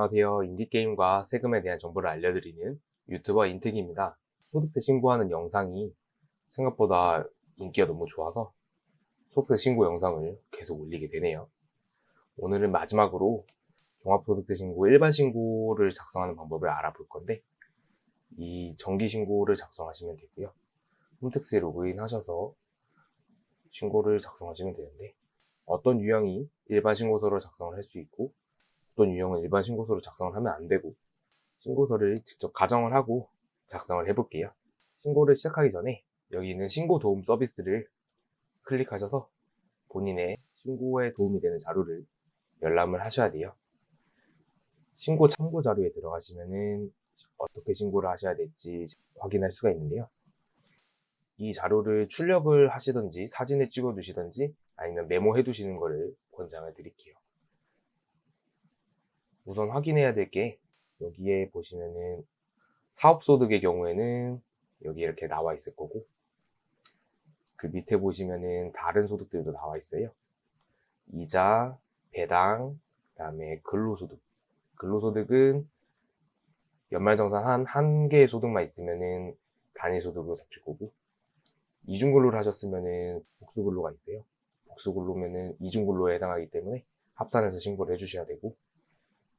안녕하세요. 인디게임과 세금에 대한 정보를 알려드리는 유튜버 인택입니다. 소득세 신고하는 영상이 생각보다 인기가 너무 좋아서 소득세 신고 영상을 계속 올리게 되네요. 오늘은 마지막으로 종합소득세 신고 일반 신고를 작성하는 방법을 알아볼 건데, 이 정기 신고를 작성하시면 되고요. 홈택스에 로그인 하셔서 신고를 작성하시면 되는데, 어떤 유형이 일반 신고서로 작성을 할 수 있고 어떤 유형은 일반 신고서로 작성을 하면 안 되고, 신고서를 직접 가정을 하고 작성을 해볼게요. 신고를 시작하기 전에 여기 있는 신고 도움 서비스를 클릭하셔서 본인의 신고에 도움이 되는 자료를 열람을 하셔야 돼요. 신고 참고 자료에 들어가시면은 어떻게 신고를 하셔야 될지 확인할 수가 있는데요. 이 자료를 출력을 하시든지 사진을 찍어 두시든지 아니면 메모해 두시는 것을 권장을 드릴게요. 우선 확인해야 될 게, 여기에 보시면은 사업소득의 경우에는 여기 이렇게 나와 있을 거고, 그 밑에 보시면은 다른 소득들도 나와 있어요. 이자, 배당, 그 다음에 근로소득. 근로소득은 연말정산 한 개의 소득만 있으면은 단위소득으로 잡힐 거고, 이중근로를 하셨으면은 복수근로가 있어요. 복수근로면은 이중근로에 해당하기 때문에 합산해서 신고를 해주셔야 되고,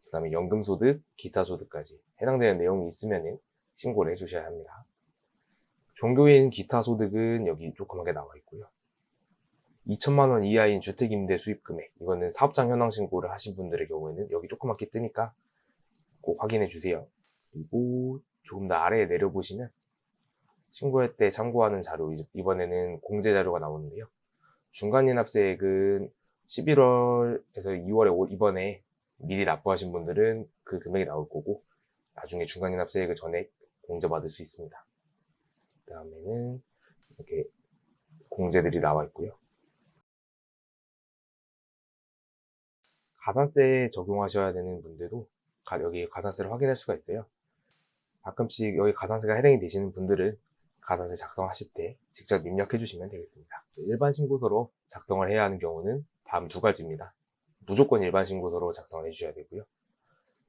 그 다음에 연금소득, 기타소득까지 해당되는 내용이 있으면은 신고를 해주셔야 합니다. 종교인 기타소득은 여기 조그맣게 나와 있고요. 2천만 원 이하인 주택임대 수입금액, 이거는 사업장 현황 신고를 하신 분들의 경우에는 여기 조그맣게 뜨니까 꼭 확인해 주세요. 그리고 조금 더 아래에 내려보시면 신고할 때 참고하는 자료, 이번에는 공제 자료가 나오는데요. 중간인합세액은 11월에서 2월에 이번에 미리 납부하신 분들은 그 금액이 나올 거고, 나중에 중간인합세액을 전액 공제받을 수 있습니다. 그 다음에는 이렇게 공제들이 나와 있고요. 가산세 적용하셔야 되는 분들도 여기 가산세를 확인할 수가 있어요. 가끔씩 여기 가산세가 해당이 되시는 분들은 가산세 작성하실 때 직접 입력해 주시면 되겠습니다. 일반 신고서로 작성을 해야 하는 경우는 다음 두 가지입니다. 무조건 일반 신고서로 작성을 해주셔야 되고요.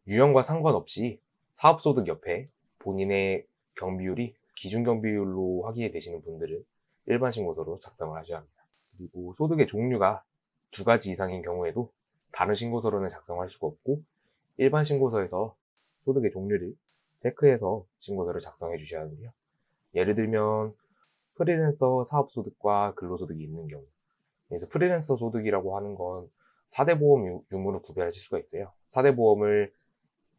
유형과 상관없이 사업소득 옆에 본인의 경비율이 기준경비율로 확인이 되시는 분들은 일반 신고서로 작성을 하셔야 합니다. 그리고 소득의 종류가 두 가지 이상인 경우에도 다른 신고서로는 작성할 수가 없고, 일반 신고서에서 소득의 종류를 체크해서 신고서를 작성해 주셔야 하는데요. 예를 들면 프리랜서 사업소득과 근로소득이 있는 경우, 그래서 프리랜서 소득이라고 하는 건 4대 보험 유무를 구별하실 수가 있어요. 4대 보험을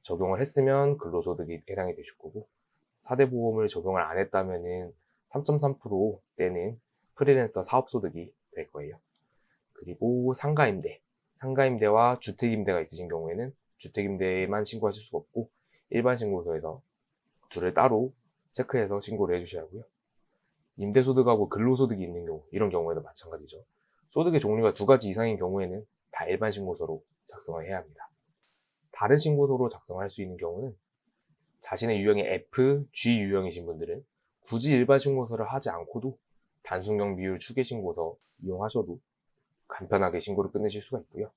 적용을 했으면 근로소득이 해당이 되실 거고, 4대 보험을 적용을 안 했다면은 3.3%대는 프리랜서 사업소득이 될 거예요. 그리고 상가임대와 주택임대가 있으신 경우에는 주택임대만 신고하실 수가 없고, 일반 신고서에서 둘을 따로 체크해서 신고를 해주셔야 하고요. 임대소득하고 근로소득이 있는 경우, 이런 경우에도 마찬가지죠. 소득의 종류가 두 가지 이상인 경우에는 다 일반 신고서로 작성을 해야 합니다. 다른 신고서로 작성할 수 있는 경우는 자신의 유형이 F, G 유형이신 분들은 굳이 일반 신고서를 하지 않고도 단순경비율 추계신고서 이용하셔도 간편하게 신고를 끝내실 수가 있고요.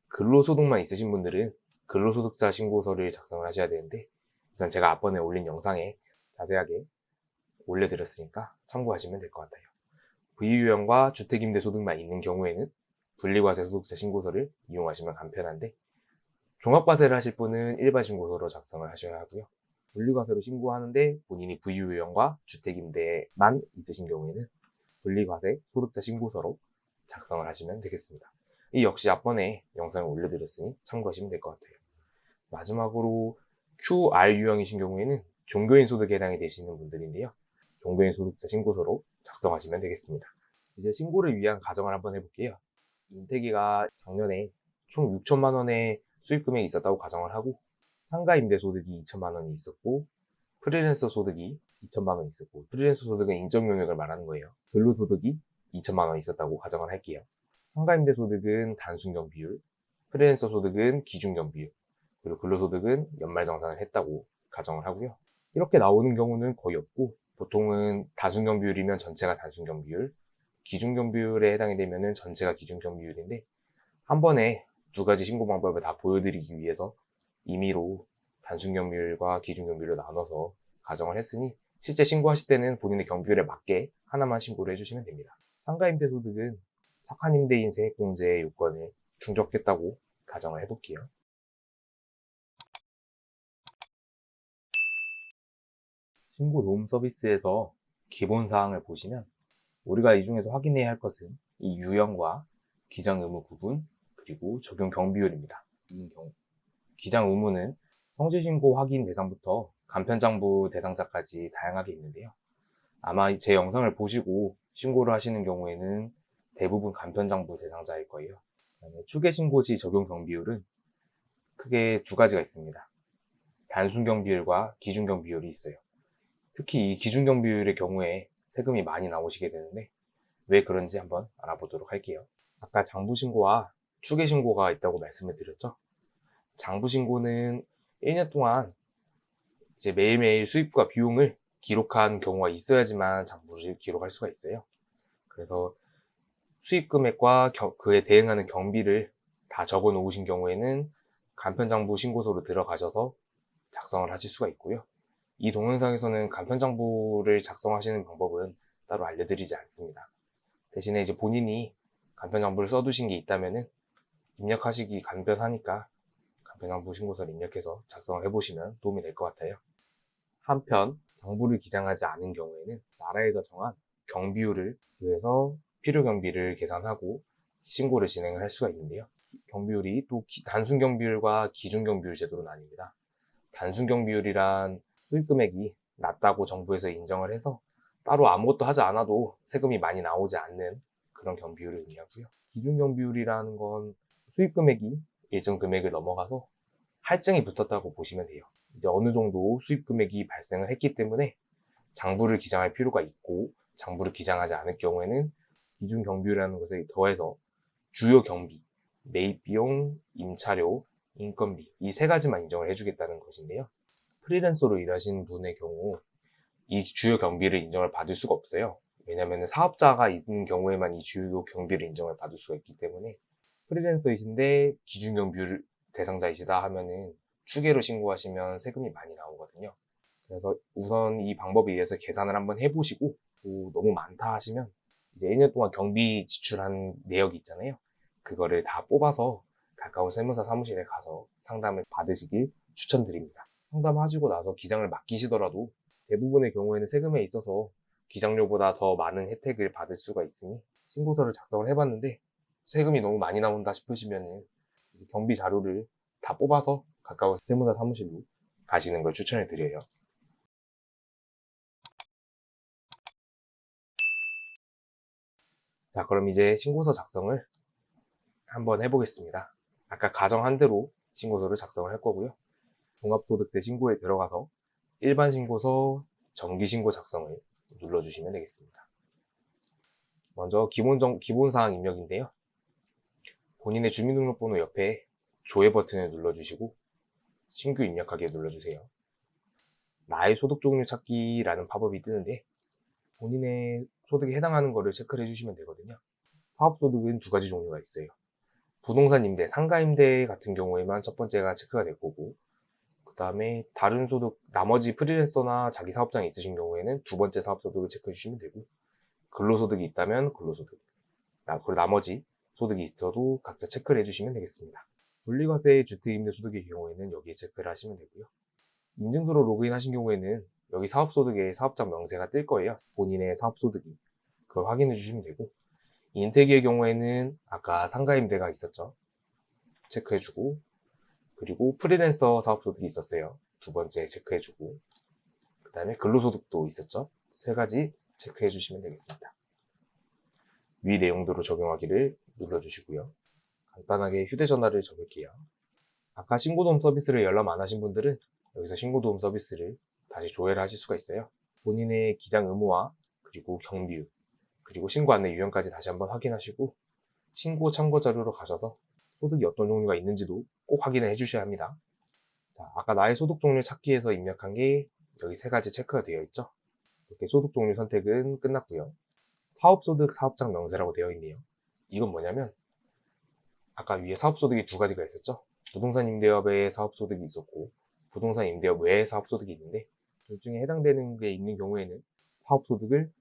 근로소득만 있으신 분들은 근로소득자 신고서를 작성을 하셔야 되는데, 이건 제가 앞번에 올린 영상에 자세하게 올려드렸으니까 참고하시면 될 것 같아요. V유형과 주택임대소득만 있는 경우에는 분리과세 소득자 신고서를 이용하시면 간편한데, 종합과세를 하실 분은 일반 신고서로 작성을 하셔야 하고요. 분리과세로 신고하는데 본인이 V유형과 주택임대만 있으신 경우에는 분리과세 소득자 신고서로 작성을 하시면 되겠습니다. 이 역시 앞번에 영상을 올려드렸으니 참고하시면 될 것 같아요. 마지막으로 QR 유형이신 경우에는 종교인 소득에 해당이 되시는 분들인데요. 종교인 소득자 신고서로 작성하시면 되겠습니다. 이제 신고를 위한 가정을 한번 해볼게요. 인태기가 작년에 총 6천만 원의 수입 금액이 있었다고 가정을 하고, 상가 임대 소득이 2천만 원이 있었고, 프리랜서 소득이 2천만 원이 있었고, 프리랜서 소득은 인정 용역을 말하는 거예요. 근로소득이 2천만 원이 있었다고 가정을 할게요. 상가 임대 소득은 단순경비율, 프리랜서 소득은 기준경비율, 그리고 근로소득은 연말정산을 했다고 가정을 하고요. 이렇게 나오는 경우는 거의 없고, 보통은 단순경비율이면 전체가 단순경비율, 기준경비율에 해당이 되면 전체가 기준경비율인데, 한 번에 두 가지 신고 방법을 다 보여드리기 위해서 임의로 단순경비율과 기준경비율로 나눠서 가정을 했으니 실제 신고하실 때는 본인의 경비율에 맞게 하나만 신고를 해주시면 됩니다. 상가임대소득은 착한 임대인 세액공제 요건을 충족했다고 가정을 해볼게요. 신고 도움 서비스에서 기본사항을 보시면 우리가 이 중에서 확인해야 할 것은 이 유형과 기장 의무 구분 그리고 적용 경비율입니다. 기장 의무는 성실신고 확인 대상부터 간편장부 대상자까지 다양하게 있는데요. 아마 제 영상을 보시고 신고를 하시는 경우에는 대부분 간편장부 대상자일 거예요. 그다음에 추계신고 시 적용 경비율은 크게 두 가지가 있습니다. 단순경비율과 기준경비율이 있어요. 특히 이 기준경비율의 경우에 세금이 많이 나오시게 되는데 왜 그런지 한번 알아보도록 할게요. 아까 장부신고와 추계신고가 있다고 말씀을 드렸죠. 장부신고는 1년 동안 이제 매일매일 수입과 비용을 기록한 경우가 있어야지만 장부를 기록할 수가 있어요. 그래서 수입 금액과 그에 대응하는 경비를 다 적어 놓으신 경우에는 간편장부 신고서로 들어가셔서 작성을 하실 수가 있고요. 이 동영상에서는 간편장부를 작성하시는 방법은 따로 알려드리지 않습니다. 대신에 이제 본인이 간편장부를 써두신 게 있다면은 입력하시기 간편하니까 간편장부 신고서를 입력해서 작성을 해보시면 도움이 될 것 같아요. 한편 장부를 기장하지 않은 경우에는 나라에서 정한 경비율을 그래서 필요 경비를 계산하고 신고를 진행을 할 수가 있는데요. 경비율이 또 단순 경비율과 기준 경비율 제도로 나뉩니다. 단순 경비율이란 수입 금액이 낮다고 정부에서 인정을 해서 따로 아무것도 하지 않아도 세금이 많이 나오지 않는 그런 경비율을 의미하고요. 기준 경비율이라는 건 수입 금액이 일정 금액을 넘어가서 할증이 붙었다고 보시면 돼요. 이제 어느 정도 수입 금액이 발생을 했기 때문에 장부를 기장할 필요가 있고 장부를 기장하지 않을 경우에는 기준 경비율이라는 것에 더해서 주요 경비, 매입 비용, 임차료, 인건비 이 세 가지만 인정을 해주겠다는 것인데요. 프리랜서로 일하시는 분의 경우 이 주요 경비를 인정을 받을 수가 없어요. 왜냐하면 사업자가 있는 경우에만 이 주요 경비를 인정을 받을 수가 있기 때문에 프리랜서이신데 기준 경비율 대상자이시다 하면은 추계로 신고하시면 세금이 많이 나오거든요. 그래서 우선 이 방법에 의해서 계산을 한번 해보시고 또 너무 많다 하시면 이제 1년 동안 경비 지출한 내역이 있잖아요. 그거를 다 뽑아서 가까운 세무사 사무실에 가서 상담을 받으시길 추천드립니다. 상담하시고 나서 기장을 맡기시더라도 대부분의 경우에는 세금에 있어서 기장료보다 더 많은 혜택을 받을 수가 있으니 신고서를 작성을 해봤는데 세금이 너무 많이 나온다 싶으시면 경비 자료를 다 뽑아서 가까운 세무사 사무실로 가시는 걸 추천해 드려요. 자, 그럼 이제 신고서 작성을 한번 해보겠습니다. 아까 가정한 대로 신고서를 작성을 할 거고요. 종합소득세 신고에 들어가서 일반 신고서, 정기신고 작성을 눌러주시면 되겠습니다. 먼저 기본사항 입력인데요. 본인의 주민등록번호 옆에 조회 버튼을 눌러주시고 신규 입력하기에 눌러주세요. 나의 소득 종류 찾기라는 팝업이 뜨는데 본인의 소득에 해당하는 거를 체크를 해주시면 되거든요. 사업소득은 두 가지 종류가 있어요. 부동산 임대, 상가 임대 같은 경우에만 첫 번째가 체크가 될 거고 그 다음에 다른 소득, 나머지 프리랜서나 자기 사업장이 있으신 경우에는 두 번째 사업소득을 체크해 주시면 되고 근로소득이 있다면 근로소득, 그리고 나머지 소득이 있어도 각자 체크를 해주시면 되겠습니다. 분리과세 주택임대소득의 경우에는 여기에 체크를 하시면 되고요. 인증서로 로그인하신 경우에는 여기 사업소득에 사업장 명세가 뜰 거예요. 본인의 사업소득이. 그걸 확인해 주시면 되고 인테기의 경우에는 아까 상가임대가 있었죠. 체크해주고 그리고 프리랜서 사업소득이 있었어요. 두 번째 체크해주고 그 다음에 근로소득도 있었죠. 세 가지 체크해주시면 되겠습니다. 위 내용대로 적용하기를 눌러주시고요. 간단하게 휴대전화를 적을게요. 아까 신고도움 서비스를 열람 안 하신 분들은 여기서 신고도움 서비스를 다시 조회를 하실 수가 있어요. 본인의 기장 의무와 그리고 경비율 그리고 신고 안내 유형까지 다시 한번 확인하시고 신고 참고 자료로 가셔서 소득이 어떤 종류가 있는지도 꼭 확인을 해주셔야 합니다. 자, 아까 나의 소득 종류 찾기에서 입력한 게 여기 세 가지 체크가 되어 있죠. 이렇게 소득 종류 선택은 끝났고요. 사업소득 사업장 명세라고 되어 있네요. 이건 뭐냐면 아까 위에 사업소득이 두 가지가 있었죠. 부동산 임대업의 사업소득이 있었고 부동산 임대업 외의 사업소득이 있는데 둘 중에 해당되는 게 있는 경우에는 사업소득을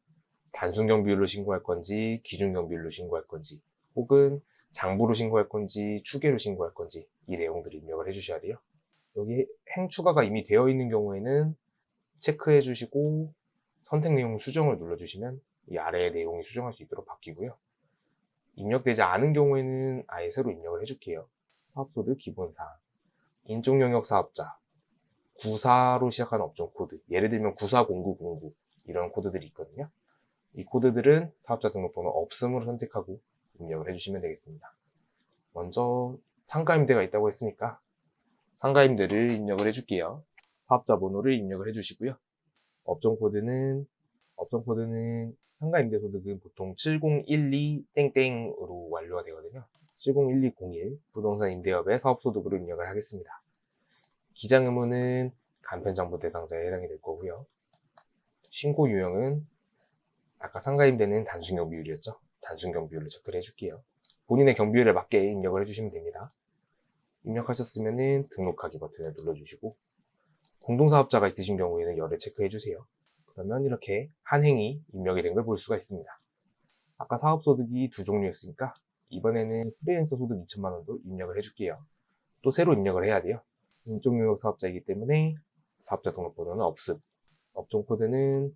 단순경비율로 신고할 건지 기준경비율로 신고할 건지 혹은 장부로 신고할 건지 추계로 신고할 건지 이 내용들을 입력을 해주셔야 돼요. 여기 행추가가 이미 되어 있는 경우에는 체크해 주시고 선택 내용 수정을 눌러주시면 이 아래의 내용이 수정할 수 있도록 바뀌고요. 입력되지 않은 경우에는 아예 새로 입력을 해줄게요. 사업소득 기본사항, 인적영역 사업자, 94로 시작하는 업종 코드, 예를 들면 940909 이런 코드들이 있거든요. 이 코드들은 사업자 등록번호 없음으로 선택하고 입력을 해주시면 되겠습니다. 먼저 상가임대가 있다고 했으니까 상가임대를 입력을 해줄게요. 사업자 번호를 입력을 해주시고요. 업종 코드는 상가임대 소득은 보통 7012 땡땡으로 완료가 되거든요. 701201 부동산 임대업의 사업소득으로 입력을 하겠습니다. 기장 의무는 간편장부 대상자에 해당이 될 거고요. 신고 유형은 아까 상가임대는 단순경비율이었죠. 단순경비율로 체크를 해줄게요. 본인의 경비율에 맞게 입력을 해주시면 됩니다. 입력하셨으면 등록하기 버튼을 눌러주시고 공동사업자가 있으신 경우에는 열에 체크해주세요. 그러면 이렇게 한 행이 입력이 된 걸 볼 수가 있습니다. 아까 사업소득이 두 종류였으니까 이번에는 프리랜서 소득 2천만 원도 입력을 해줄게요. 또 새로 입력을 해야 돼요. 인적용역 사업자이기 때문에 사업자 등록번호는 없음. 업종 코드는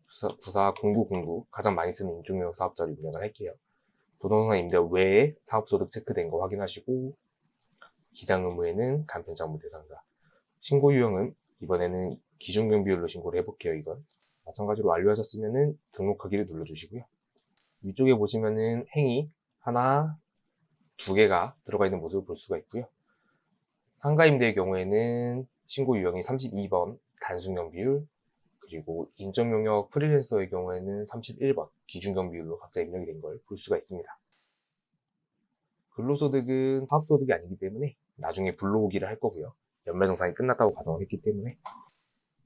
940909 가장 많이 쓰는 인적용역 사업자로 입력을 할게요. 부동산 임대 외에 사업소득 체크된 거 확인하시고 기장 의무에는 간편장부 대상자. 신고 유형은 이번에는 기준경비율로 신고를 해볼게요. 이건 마찬가지로 완료하셨으면 등록하기를 눌러주시고요. 위쪽에 보시면은 행이 하나, 두 개가 들어가 있는 모습을 볼 수가 있고요. 상가임대의 경우에는 신고 유형이 32번 단순경비율, 그리고 인적용역 프리랜서의 경우에는 31번 기준경비율로 각자 입력이 된 걸 볼 수가 있습니다. 근로소득은 사업소득이 아니기 때문에 나중에 불러오기를 할 거고요. 연말정산이 끝났다고 가정을 했기 때문에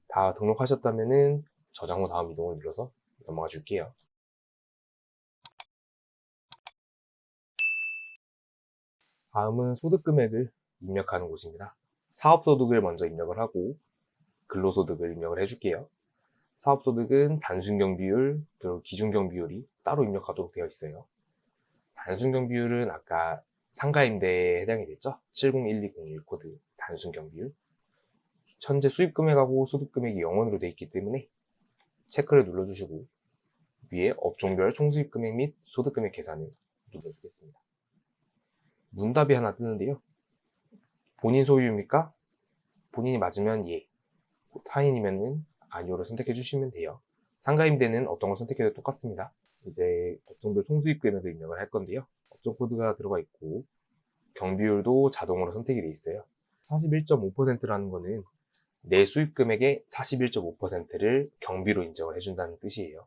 다 등록하셨다면 저장 후 다음 이동을 눌러서 넘어가 줄게요. 다음은 소득금액을 입력하는 곳입니다. 사업소득을 먼저 입력을 하고 근로소득을 입력을 해줄게요. 사업소득은 단순경비율 그리고 기준경비율이 따로 입력하도록 되어 있어요. 단순경비율은 아까 상가임대에 해당이 됐죠? 701201 코드 단순경비율. 현재 수입금액하고 소득금액이 0원으로 되어 있기 때문에 체크를 눌러주시고 위에 업종별 총수입금액 및 소득금액 계산을 눌러주겠습니다. 문답이 하나 뜨는데요. 본인 소유입니까? 본인이 맞으면 예, 타인이면 아니오를 선택해 주시면 돼요. 상가임대는 어떤 걸 선택해도 똑같습니다. 이제 업종별 총수입 금액을 입력을 할 건데요. 업종 코드가 들어가 있고 경비율도 자동으로 선택이 돼 있어요. 41.5%라는 거는 내 수입 금액의 41.5%를 경비로 인정을 해준다는 뜻이에요.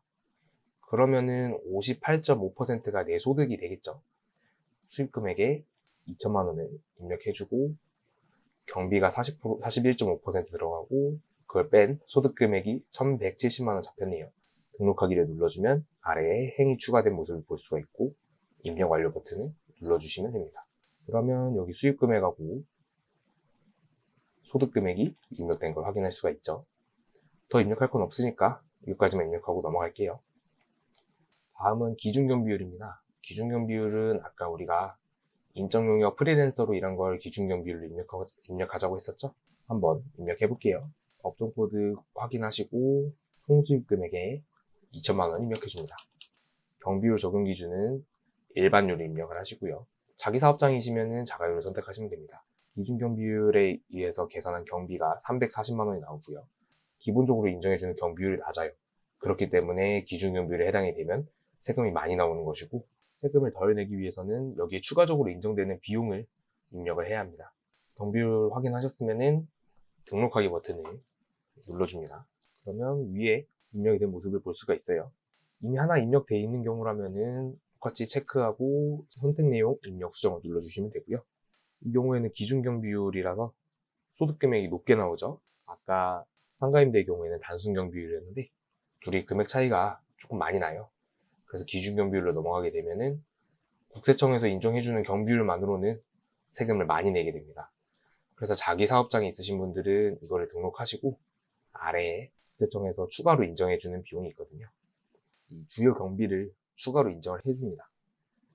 그러면은 58.5%가 내 소득이 되겠죠. 수입 금액에 2천만 원을 입력해주고 경비가 41.5% 들어가고 그걸 뺀 소득 금액이 1,170만 원 잡혔네요. 등록하기를 눌러주면 아래에 행이 추가된 모습을 볼 수가 있고 입력 완료 버튼을 눌러주시면 됩니다. 그러면 여기 수입 금액하고 소득 금액이 입력된 걸 확인할 수가 있죠. 더 입력할 건 없으니까 여기까지만 입력하고 넘어갈게요. 다음은 기준경비율입니다. 기준경비율은 아까 우리가 인적용역 프리랜서로 일한 걸 기준경비율로 입력하자고 했었죠? 한번 입력해 볼게요. 업종 코드 확인하시고 총수입 금액에 2천만 원 입력해 줍니다. 경비율 적용 기준은 일반율을 입력을 하시고요. 자기 사업장이시면 자가율을 선택하시면 됩니다. 기준경비율에 의해서 계산한 경비가 340만 원이 나오고요. 기본적으로 인정해주는 경비율이 낮아요. 그렇기 때문에 기준경비율에 해당이 되면 세금이 많이 나오는 것이고 세금을 덜 내기 위해서는 여기에 추가적으로 인정되는 비용을 입력을 해야 합니다. 경비율 확인하셨으면 등록하기 버튼을 눌러줍니다. 그러면 위에 입력이 된 모습을 볼 수가 있어요. 이미 하나 입력되어 있는 경우라면 똑같이 체크하고 선택 내용 입력 수정을 눌러주시면 되고요. 이 경우에는 기준경비율이라서 소득금액이 높게 나오죠. 아까 상가임대의 경우에는 단순경비율이었는데 둘이 금액 차이가 조금 많이 나요. 그래서 기준경비율로 넘어가게 되면은 국세청에서 인정해주는 경비율만으로는 세금을 많이 내게 됩니다. 그래서 자기 사업장이 있으신 분들은 이거를 등록하시고 아래에 국세청에서 추가로 인정해주는 비용이 있거든요. 이 주요 경비를 추가로 인정을 해줍니다.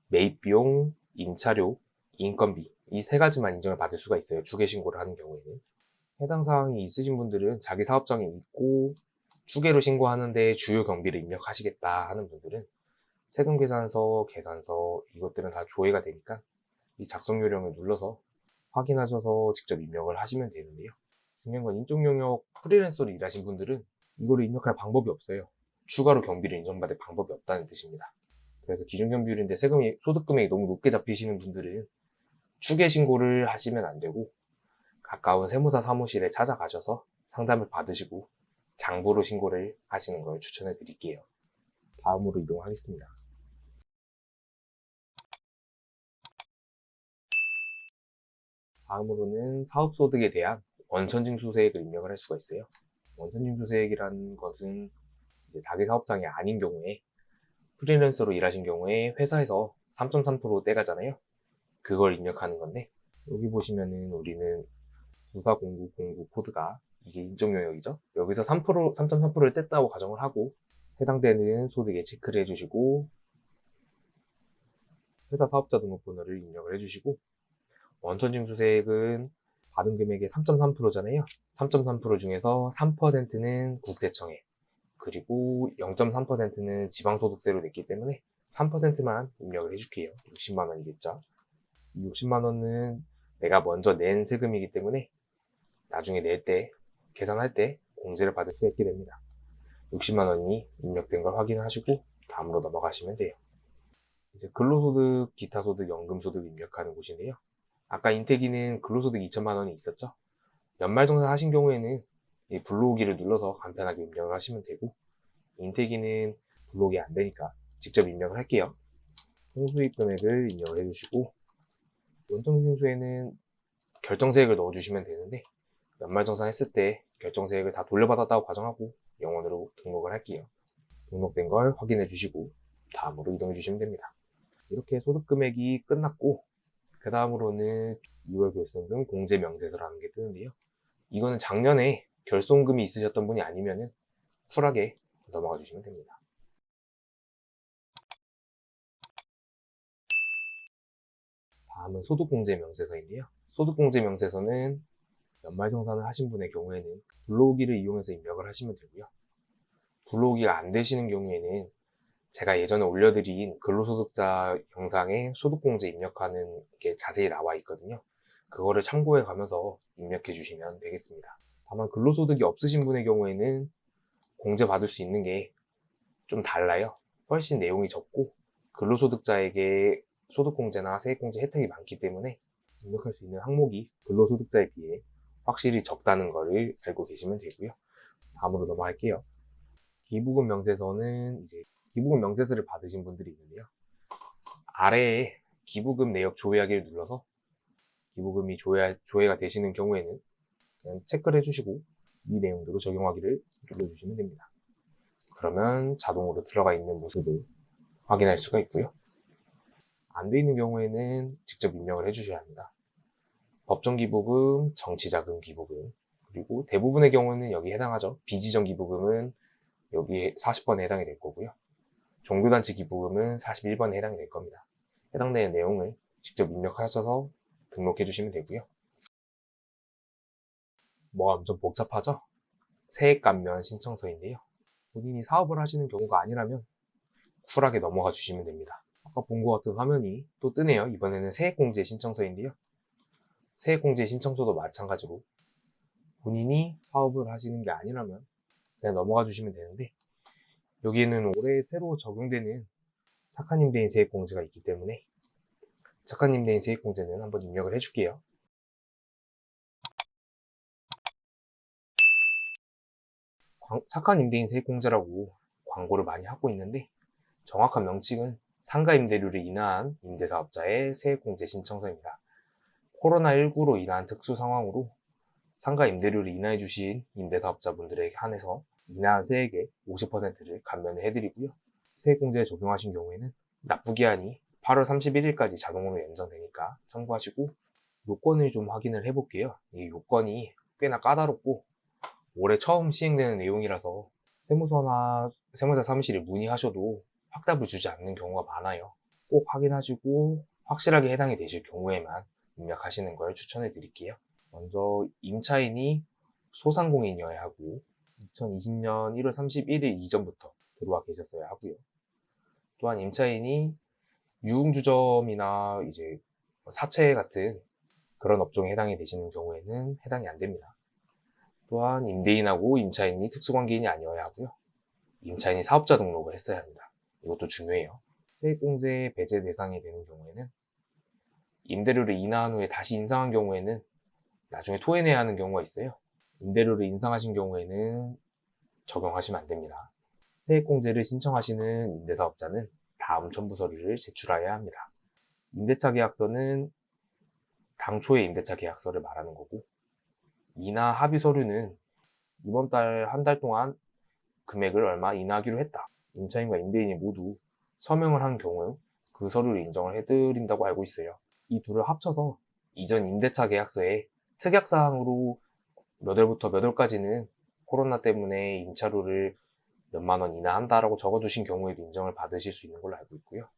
매입 비용, 임차료, 인건비 이 세 가지만 인정을 받을 수가 있어요. 추계 신고를 하는 경우에는. 해당 사항이 있으신 분들은 자기 사업장이 있고 추계로 신고하는데 주요 경비를 입력하시겠다 하는 분들은 세금계산서, 계산서 이것들은 다 조회가 되니까 이 작성 요령을 눌러서 확인하셔서 직접 입력을 하시면 되는데요. 중요한 건 인적 영역 프리랜서로 일하신 분들은 이거를 입력할 방법이 없어요. 추가로 경비를 인정받을 방법이 없다는 뜻입니다. 그래서 기준경비율인데 소득금액이 너무 높게 잡히시는 분들은 추계 신고를 하시면 안 되고 가까운 세무사 사무실에 찾아가셔서 상담을 받으시고 장부로 신고를 하시는 걸 추천해 드릴게요. 다음으로 이동하겠습니다. 다음으로는 사업소득에 대한 원천징수세액을 입력을 할 수가 있어요. 원천징수세액이라는 것은 이제 자기 사업장이 아닌 경우에 프리랜서로 일하신 경우에 회사에서 3.3% 떼가잖아요. 그걸 입력하는 건데 여기 보시면은 우리는 940909 코드가 이게 인적 영역이죠. 여기서 3.3%를 뗐다고 가정을 하고 해당되는 소득에 체크를 해주시고 회사 사업자 등록번호를 입력을 해주시고 원천징수세액은 받은 금액의 3.3%잖아요. 3.3% 중에서 3%는 국세청에 그리고 0.3%는 지방소득세로 냈기 때문에 3%만 입력을 해줄게요. 60만 원이겠죠. 이 60만 원은 내가 먼저 낸 세금이기 때문에 나중에 낼 때, 계산할 때 공제를 받을 수 있게 됩니다. 60만 원이 입력된 걸 확인하시고 다음으로 넘어가시면 돼요. 이제 근로소득, 기타소득, 연금소득 입력하는 곳인데요. 아까 인태기는 근로소득 2천만 원이 있었죠. 연말정산 하신 경우에는 이 불러오기를 눌러서 간편하게 입력을 하시면 되고 인태기는 불러오기 안 되니까 직접 입력을 할게요. 총수입 금액을 입력을 해주시고 원천징수에는 결정세액을 넣어주시면 되는데 연말정산 했을 때 결정세액을 다 돌려받았다고 가정하고 영원으로 등록을 할게요. 등록된 걸 확인해 주시고 다음으로 이동해 주시면 됩니다. 이렇게 소득금액이 끝났고 그 다음으로는 2월 결손금 공제명세서라는 게 뜨는데요. 이거는 작년에 결손금이 있으셨던 분이 아니면은 쿨하게 넘어가 주시면 됩니다. 다음은 소득공제명세서인데요. 소득공제명세서는 연말정산을 하신 분의 경우에는 불러오기를 이용해서 입력을 하시면 되고요. 불러오기가 안 되시는 경우에는 제가 예전에 올려드린 근로소득자 영상에 소득공제 입력하는 게 자세히 나와 있거든요. 그거를 참고해 가면서 입력해 주시면 되겠습니다. 다만 근로소득이 없으신 분의 경우에는 공제 받을 수 있는 게 좀 달라요. 훨씬 내용이 적고 근로소득자에게 소득공제나 세액공제 혜택이 많기 때문에 입력할 수 있는 항목이 근로소득자에 비해 확실히 적다는 것을 알고 계시면 되고요. 다음으로 넘어갈게요. 기부금 명세서는 이제 기부금 명세서를 받으신 분들이 있는데요. 아래에 기부금 내역 조회하기를 눌러서 기부금이 조회가 되시는 경우에는 그냥 체크를 해주시고 이 내용대로 적용하기를 눌러주시면 됩니다. 그러면 자동으로 들어가 있는 모습을 확인할 수가 있고요. 안 돼 있는 경우에는 직접 입력을 해주셔야 합니다. 법정기부금, 정치자금 기부금, 그리고 대부분의 경우는 여기 해당하죠. 비지정 기부금은 여기 40번에 해당이 될 거고요. 종교단체 기부금은 41번에 해당이 될 겁니다. 해당되는 내용을 직접 입력하셔서 등록해 주시면 되고요. 뭐가 엄청 복잡하죠? 세액감면 신청서인데요. 본인이 사업을 하시는 경우가 아니라면 쿨하게 넘어가 주시면 됩니다. 아까 본 것 같은 화면이 또 뜨네요. 이번에는 세액공제 신청서인데요. 세액공제 신청서도 마찬가지로 본인이 사업을 하시는 게 아니라면 그냥 넘어가 주시면 되는데 여기에는 올해 새로 적용되는 착한 임대인 세액공제가 있기 때문에 착한 임대인 세액공제는 한번 입력을 해줄게요. 착한 임대인 세액공제라고 광고를 많이 하고 있는데 정확한 명칭은 상가임대료를 인하한 임대사업자의 세액공제 신청서입니다. 코로나19로 인한 특수 상황으로 상가임대료를 인하해 주신 임대사업자분들에게 한해서 인하한 세액의 50%를 감면을 해드리고요. 세액공제에 적용하신 경우에는 납부기한이 8월 31일까지 자동으로 연장되니까 참고하시고 요건을 좀 확인을 해볼게요. 이 요건이 꽤나 까다롭고 올해 처음 시행되는 내용이라서 세무서나 세무사 사무실에 문의하셔도 확답을 주지 않는 경우가 많아요. 꼭 확인하시고 확실하게 해당이 되실 경우에만 입력하시는 걸 추천해 드릴게요. 먼저 임차인이 소상공인이어야 하고 2020년 1월 31일 이전부터 들어와 계셨어야 하고요. 또한 임차인이 유흥주점이나 이제 사채 같은 그런 업종에 해당이 되시는 경우에는 해당이 안 됩니다. 또한 임대인하고 임차인이 특수관계인이 아니어야 하고요. 임차인이 사업자 등록을 했어야 합니다. 이것도 중요해요. 세액공제 배제 대상이 되는 경우에는 임대료를 인하한 후에 다시 인상한 경우에는 나중에 토해내야 하는 경우가 있어요. 임대료를 인상하신 경우에는 적용하시면 안 됩니다. 세액공제를 신청하시는 임대사업자는 다음 첨부 서류를 제출해야 합니다. 임대차 계약서는 당초의 임대차 계약서를 말하는 거고, 인하 합의 서류는 이번 달 한 달 동안 금액을 얼마 인하하기로 했다. 임차인과 임대인이 모두 서명을 한 경우 그 서류를 인정을 해드린다고 알고 있어요. 이 둘을 합쳐서 이전 임대차 계약서에 특약사항으로 몇 월부터 몇 월까지는 코로나 때문에 임차료를 몇만 원 인하한다라고 적어두신 경우에도 인정을 받으실 수 있는 걸로 알고 있고요.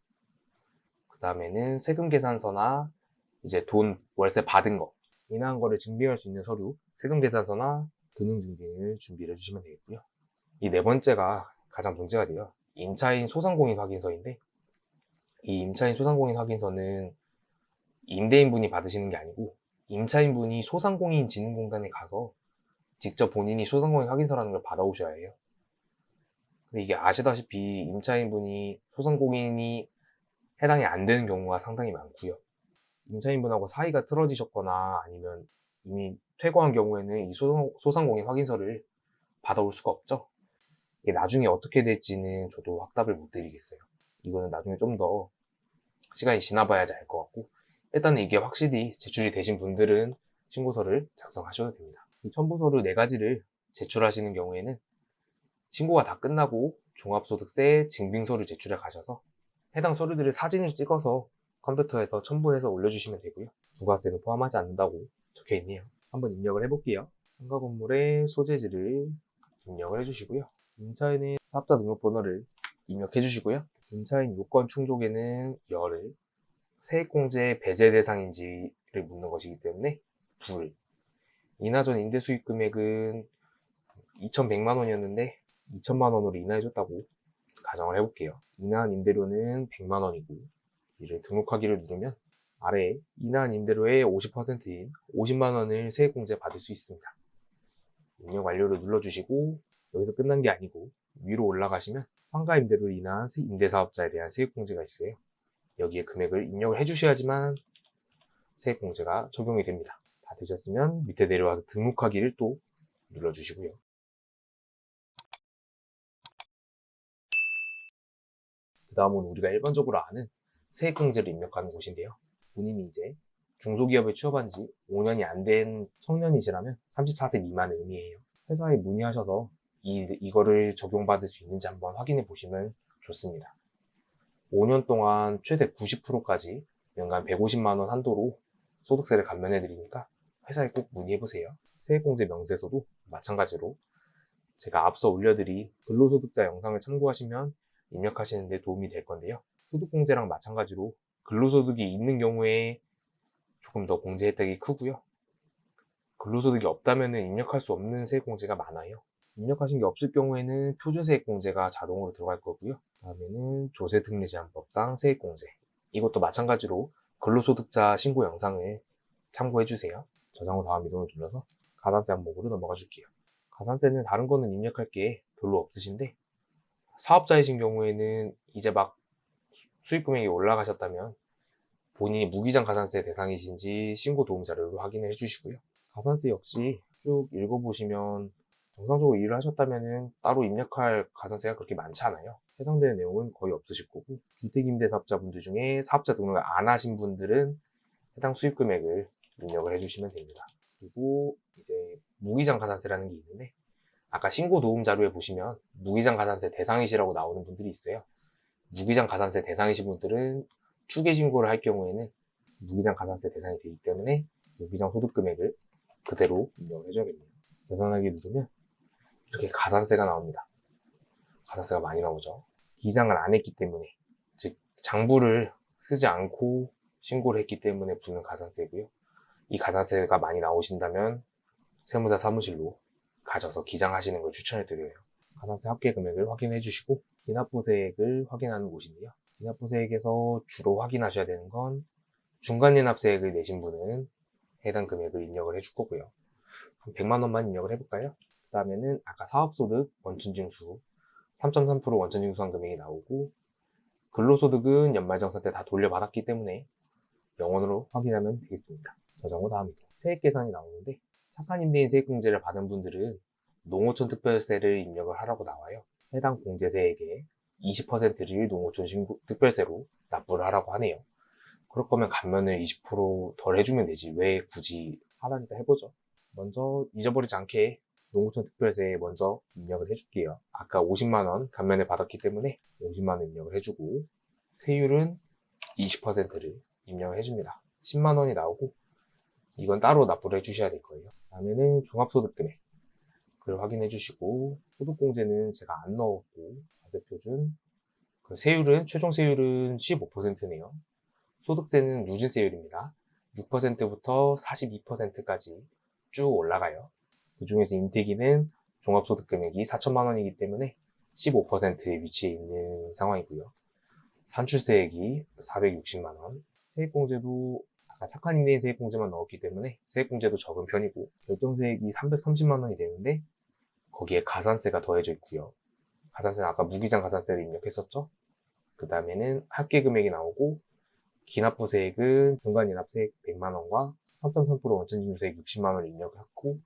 그 다음에는 세금 계산서나 이제 돈 월세 받은 거 인하한 거를 증빙할 수 있는 서류 세금 계산서나 금융증빙을 준비를 해주시면 되겠고요. 이 네 번째가 가장 문제가 돼요. 임차인 소상공인 확인서인데 이 임차인 소상공인 확인서는 임대인분이 받으시는 게 아니고 임차인분이 소상공인진흥공단에 가서 직접 본인이 소상공인 확인서라는 걸 받아오셔야 해요. 근데 이게 아시다시피 임차인분이 소상공인이 해당이 안 되는 경우가 상당히 많고요. 임차인분하고 사이가 틀어지셨거나 아니면 이미 퇴거한 경우에는 이 소상공인 확인서를 받아올 수가 없죠. 이게 나중에 어떻게 될지는 저도 확답을 못 드리겠어요. 이거는 나중에 좀 더 시간이 지나봐야지 알 것 같고, 일단은 이게 확실히 제출이 되신 분들은 신고서를 작성하셔도 됩니다. 이 첨부서류 4가지를 제출하시는 경우에는 신고가 다 끝나고 종합소득세 증빙서류 제출해 가셔서 해당 서류들을 사진을 찍어서 컴퓨터에서 첨부해서 올려주시면 되고요. 부가세는 포함하지 않는다고 적혀 있네요. 한번 입력을 해볼게요. 상가 건물의 소재지를 입력을 해주시고요. 임차인의 사업자 등록번호를 입력해 주시고요. 임차인 요건 충족에는 열을, 세액공제 배제 대상인지를 묻는 것이기 때문에 불, 인하 전 임대 수익 금액은 2,100만 원이었는데 2천만 원으로 인하해줬다고 가정을 해볼게요. 인하한 임대료는 100만 원이고 이를 등록하기를 누르면 아래에 인하한 임대료의 50%인 50만 원을 세액공제 받을 수 있습니다. 입력 완료를 눌러주시고 여기서 끝난 게 아니고 위로 올라가시면 상가 임대료를 인한 임대사업자에 대한 세액공제가 있어요. 여기에 금액을 입력을 해주셔야지만 세액공제가 적용이 됩니다. 다 되셨으면 밑에 내려와서 등록하기를 또 눌러주시고요. 그 다음은 우리가 일반적으로 아는 세액공제를 입력하는 곳인데요. 본인이 이제 중소기업에 취업한 지 5년이 안 된 청년이시라면 34세 미만의 의미예요. 회사에 문의하셔서 이거를 적용받을 수 있는지 한번 확인해 보시면 좋습니다. 5년 동안 최대 90%까지 연간 150만 원 한도로 소득세를 감면해 드리니까 회사에 꼭 문의해 보세요. 세액공제 명세서도 마찬가지로 제가 앞서 올려드린 근로소득자 영상을 참고하시면 입력하시는 데 도움이 될 건데요. 소득공제랑 마찬가지로 근로소득이 있는 경우에 조금 더 공제 혜택이 크고요. 근로소득이 없다면 입력할 수 없는 세액공제가 많아요. 입력하신 게 없을 경우에는 표준세액공제가 자동으로 들어갈 거고요. 다음에는 조세특례제한법상 세액공제. 이것도 마찬가지로 근로소득자 신고 영상을 참고해주세요. 저장 후 다음 이동을 눌러서 가산세 항목으로 넘어가 줄게요. 가산세는 다른 거는 입력할 게 별로 없으신데 사업자이신 경우에는 이제 막 수익 금액이 올라가셨다면 본인이 무기장 가산세 대상이신지 신고 도움 자료를 확인해 주시고요. 가산세 역시 쭉 읽어보시면 정상적으로 일을 하셨다면 따로 입력할 가산세가 그렇게 많지 않아요. 해당되는 내용은 거의 없으실 거고 주택임대사업자분들 중에 사업자 등록을 안 하신 분들은 해당 수입 금액을 입력을 해주시면 됩니다. 그리고 이제 무기장 가산세라는 게 있는데 아까 신고 도움 자료에 보시면 무기장 가산세 대상이시라고 나오는 분들이 있어요. 무기장 가산세 대상이신 분들은 추계 신고를 할 경우에는 무기장 가산세 대상이 되기 때문에 무기장 소득 금액을 그대로 입력을 해줘야겠네요. 계산하기 누르면 이렇게 가산세가 나옵니다. 가산세가 많이 나오죠. 기장을 안 했기 때문에, 즉 장부를 쓰지 않고 신고를 했기 때문에 붙는 가산세고요. 이 가산세가 많이 나오신다면 세무사 사무실로 가셔서 기장하시는 걸 추천해드려요. 가산세 합계 금액을 확인해 주시고 기납부세액을 확인하는 곳인데요. 기납부세액에서 주로 확인하셔야 되는 건 중간연합세액을 내신 분은 해당 금액을 입력을 해줄 거고요. 100만 원만 입력을 해볼까요? 그 다음에는 아까 사업소득 원천징수 3.3% 원천징수한 금액이 나오고, 근로소득은 연말정산 때 다 돌려받았기 때문에 0원으로 확인하면 되겠습니다. 저장 후 다음이죠. 세액 계산이 나오는데, 착한 임대인 세액공제를 받은 분들은 농어촌 특별세를 입력을 하라고 나와요. 해당 공제세액의 20%를 농어촌 특별세로 납부를 하라고 하네요. 그럴 거면 감면을 20%덜 해주면 되지 왜 굳이 하라니까 해보죠. 먼저 잊어버리지 않게 농어촌 특별세에 먼저 입력을 해줄게요. 아까 50만원 감면을 받았기 때문에 50만원 입력을 해주고, 세율은 20%를 입력을 해줍니다. 10만원이 나오고, 이건 따로 납부를 해주셔야 될 거예요. 다음에는 종합소득금액 그걸 확인해 주시고, 소득공제는 제가 안 넣었고 과세표준, 그 세율은 최종 세율은 15%네요. 소득세는 누진세율입니다. 6%부터 42%까지 쭉 올라가요. 그 중에서 임대기는 종합소득금액이 4천만 원이기 때문에 15%에 위치해 있는 상황이고요. 산출세액이 460만 원, 세액공제도 아까 착한 임대인 세액공제만 넣었기 때문에 세액공제도 적은 편이고, 결정세액이 330만 원이 되는데 거기에 가산세가 더해져 있고요. 가산세는 아까 무기장 가산세를 입력했었죠. 그 다음에는 합계금액이 나오고, 기납부세액은 중간인합세액 100만 원과 3.3% 원천징수세액 60만 원을 입력했고,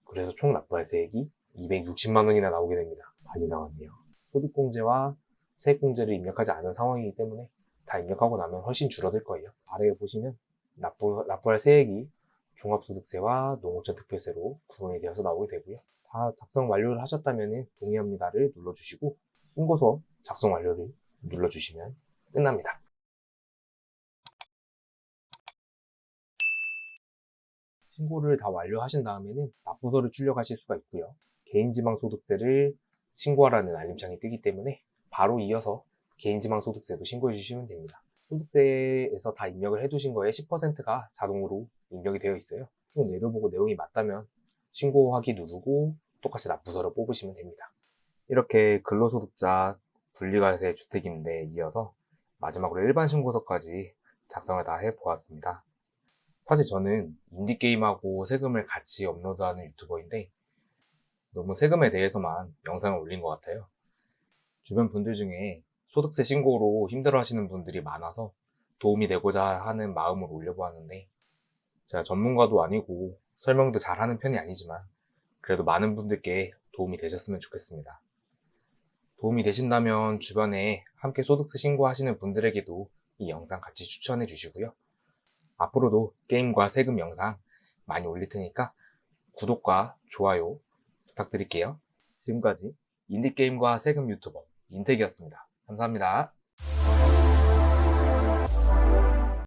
그래서 총 납부할 세액이 260만 원이나 나오게 됩니다. 많이 나왔네요. 소득공제와 세액공제를 입력하지 않은 상황이기 때문에 다 입력하고 나면 훨씬 줄어들 거예요. 아래에 보시면 납부할 세액이 종합소득세와 농어촌 특별세로 구분이 되어서 나오게 되고요. 다 작성 완료를 하셨다면 동의합니다를 눌러주시고, 신고서 작성 완료를 눌러주시면 끝납니다. 신고를 다 완료하신 다음에는 납부서를 출력하실 수가 있고요. 개인지방소득세를 신고하라는 알림창이 뜨기 때문에 바로 이어서 개인지방소득세도 신고해 주시면 됩니다. 소득세에서 다 입력을 해두신 거에 10%가 자동으로 입력이 되어 있어요. 쭉 내려보고 내용이 맞다면 신고하기 누르고 똑같이 납부서를 뽑으시면 됩니다. 이렇게 근로소득자, 분리과세, 주택임대에 이어서 마지막으로 일반신고서까지 작성을 다 해보았습니다. 사실 저는 인디게임하고 세금을 같이 업로드하는 유튜버인데 너무 세금에 대해서만 영상을 올린 것 같아요. 주변 분들 중에 소득세 신고로 힘들어하시는 분들이 많아서 도움이 되고자 하는 마음으로 올려보았는데, 제가 전문가도 아니고 설명도 잘하는 편이 아니지만 그래도 많은 분들께 도움이 되셨으면 좋겠습니다. 도움이 되신다면 주변에 함께 소득세 신고하시는 분들에게도 이 영상 같이 추천해 주시고요. 앞으로도 게임과 세금 영상 많이 올릴 테니까 구독과 좋아요 부탁드릴게요. 지금까지 인디게임과 세금 유튜버 인택이었습니다. 감사합니다.